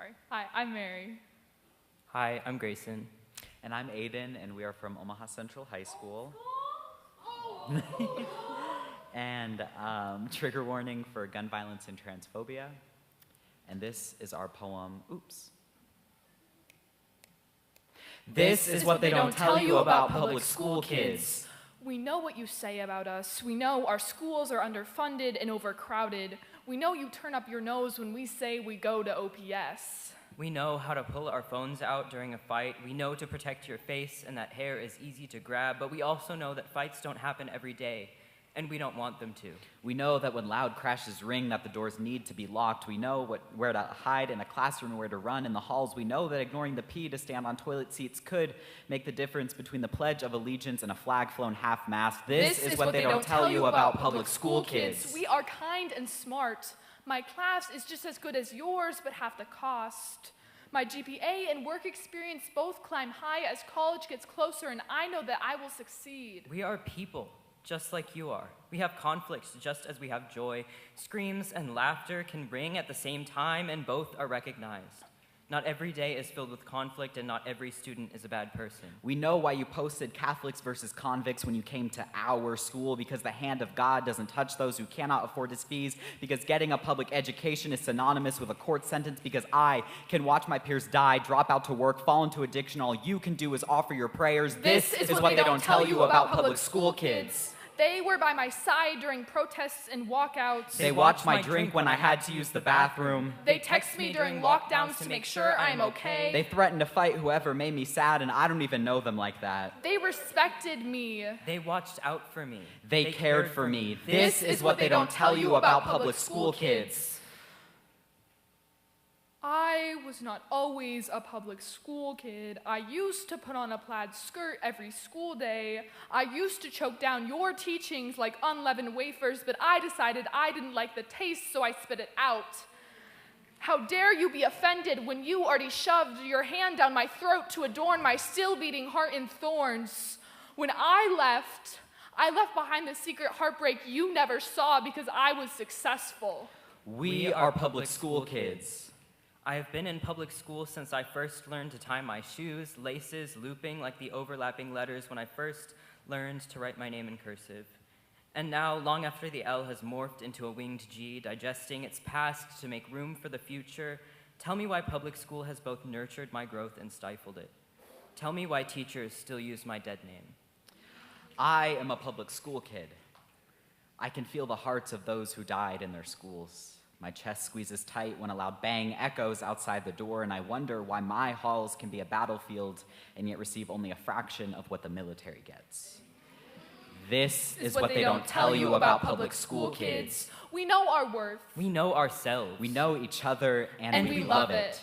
sorry. Hi, I'm Mary. Hi, I'm Grayson. And I'm Aiden, and we are from Omaha Central High School. And trigger warning for gun violence and transphobia. And this is our poem, Oops. This is what they don't tell you about public school kids. We know what you say about us. We know our schools are underfunded and overcrowded. We know you turn up your nose when we say we go to OPS. We know how to pull our phones out during a fight. We know to protect your face and that hair is easy to grab, but we also know that fights don't happen every day, and we don't want them to. We know that when loud crashes ring, that the doors need to be locked. We know where to hide in a classroom and where to run in the halls. We know that ignoring the P to stand on toilet seats could make the difference between the Pledge of Allegiance and a flag flown half-mast. This is what they don't tell you about public school kids. We are kind and smart. My class is just as good as yours, but half the cost. My GPA and work experience both climb high as college gets closer, and I know that I will succeed. We are people, just like you are. We have conflicts just as we have joy. Screams and laughter can ring at the same time, and both are recognized. Not every day is filled with conflict, and not every student is a bad person. We know why you posted Catholics versus convicts when you came to our school, because the hand of God doesn't touch those who cannot afford his fees, because getting a public education is synonymous with a court sentence, because I can watch my peers die, drop out to work, fall into addiction. All you can do is offer your prayers. This is what they don't tell you about public school kids. They were by my side during protests and walkouts. They watched my drink when I had to use the bathroom. They text me during lockdowns to make sure I'm okay. They threatened to fight whoever made me sad, and I don't even know them like that. They respected me. They watched out for me. They cared for me. This is what they don't tell you about public school kids. I was not always a public school kid. I used to put on a plaid skirt every school day. I used to choke down your teachings like unleavened wafers, but I decided I didn't like the taste, so I spit it out. How dare you be offended when you already shoved your hand down my throat to adorn my still beating heart in thorns. When I left behind the secret heartbreak you never saw because I was successful. We are public school kids. I have been in public school since I first learned to tie my shoes, laces looping like the overlapping letters when I first learned to write my name in cursive. And now, long after the L has morphed into a winged G, digesting its past to make room for the future, tell me why public school has both nurtured my growth and stifled it. Tell me why teachers still use my dead name. I am a public school kid. I can feel the hearts of those who died in their schools. My chest squeezes tight when a loud bang echoes outside the door, and I wonder why my halls can be a battlefield and yet receive only a fraction of what the military gets. This is what they don't tell you about public school kids. We know our worth. We know ourselves. We know each other, and we love it. it.